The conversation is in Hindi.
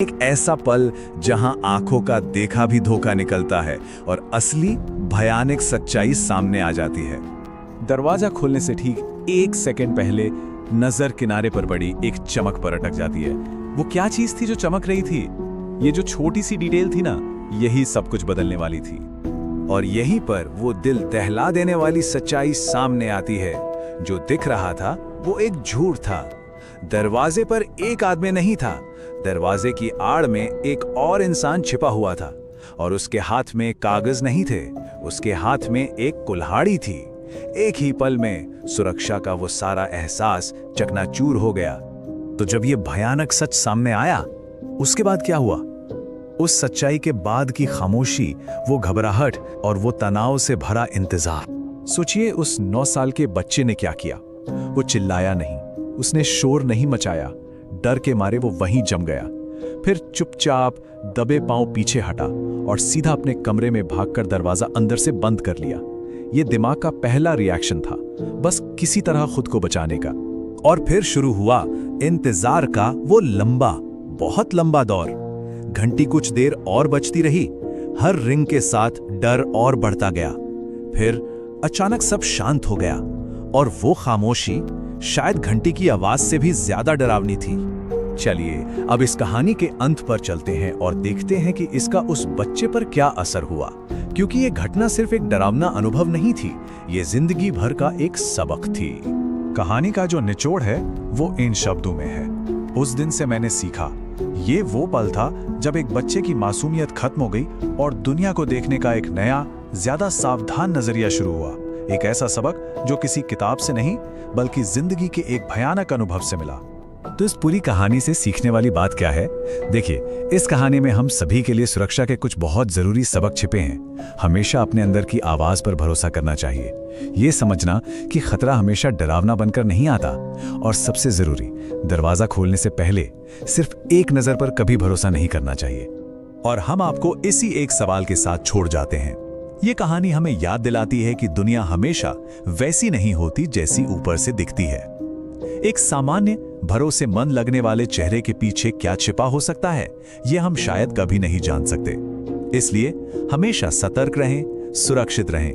एक ऐसा पल जहां आंखों का देखा भी धोखा निकलता है और असली भयानक सच्चाई सामने आ जाती है। दरवाजा खोलने से ठीक 1 सेकंड पहले नजर किनारे पर पड़ी एक चमक पर अटक जाती है। वो क्या चीज थी जो चमक रही थी? ये जो छोटी सी डिटेल थी ना, यही सब कुछ बदलने वाली थी। और यहीं पर वो दिल दहला देने वाली सच्चाई सामने आती है। जो दिख रहा था वो एक झूठ था। दरवाजे पर एक आदमी नहीं था, दरवाजे की आड़ में एक और इंसान छिपा हुआ था। और उसके हाथ में कागज नहीं थे, उसके हाथ में एक कुल्हाड़ी थी। एक ही पल में सुरक्षा का वो सारा एहसास चकनाचूर हो गया। तो जब ये भयानक सच सामने आया, उसके बाद क्या हुआ? उस सच्चाई के बाद की खामोशी, वो घबराहट और वो तनाव से भरा इंतजार। सोचिए, उस 9 साल के बच्चे ने क्या किया। वो चिल्लाया नहीं, उसने शोर नहीं मचाया। डर के मारे वो वहीं जम गया। फिर चुपचाप दबे पांव पीछे हटा और सीधा अपने कमरे में भागकर दरवाजा अंदर से बंद कर लिया। ये दिमाग का पहला रिएक्शन था, बस किसी तरह खुद को बचाने का। और फिर शुरू हुआ इंतजार का वो लंबा, बहुत लंबा दौर। घंटी कुछ देर और बजती रही, हर रिंग के साथ डर और बढ़ता गया। फिर अचानक सब शांत हो गया और वो खामोशी शायद घंटी की आवाज से भी ज्यादा डरावनी थी। चलिए अब इस कहानी के अंत पर चलते हैं और देखते हैं कि इसका उस बच्चे पर क्या असर हुआ। क्योंकि ये घटना सिर्फ एक डरावना अनुभव नहीं थी, ये जिंदगी भर का एक सबक थी। कहानी का जो निचोड़ है वो इन शब्दों में है। उस दिन से मैंने सीखा। ये वो पल था जब एक बच्चे की मासूमियत खत्म हो गई और दुनिया को देखने का एक नया, ज्यादा सावधान नजरिया शुरू हुआ। एक ऐसा सबक जो किसी किताब से नहीं, बल्कि जिंदगी के एक भयानक अनुभव से मिला। तो इस पूरी कहानी से सीखने वाली बात क्या है? देखिए, इस कहानी में हम सभी के लिए सुरक्षा के कुछ बहुत जरूरी सबक छिपे हैं। हमेशा अपने अंदर की आवाज पर भरोसा करना चाहिए। ये समझना कि खतरा हमेशा डरावना बनकर नहीं आता। और सबसे जरूरी, दरवाजा खोलने से पहले सिर्फ एक नजर पर कभी भरोसा नहीं करना चाहिए। और हम आपको इसी एक सवाल के साथ छोड़ जाते हैं। ये कहानी हमें याद दिलाती है कि दुनिया हमेशा वैसी नहीं होती जैसी ऊपर से दिखती है। एक सामान्य, भरोसेमंद लगने वाले चेहरे के पीछे क्या छिपा हो सकता है, ये हम शायद कभी नहीं जान सकते। इसलिए हमेशा सतर्क रहें, सुरक्षित रहें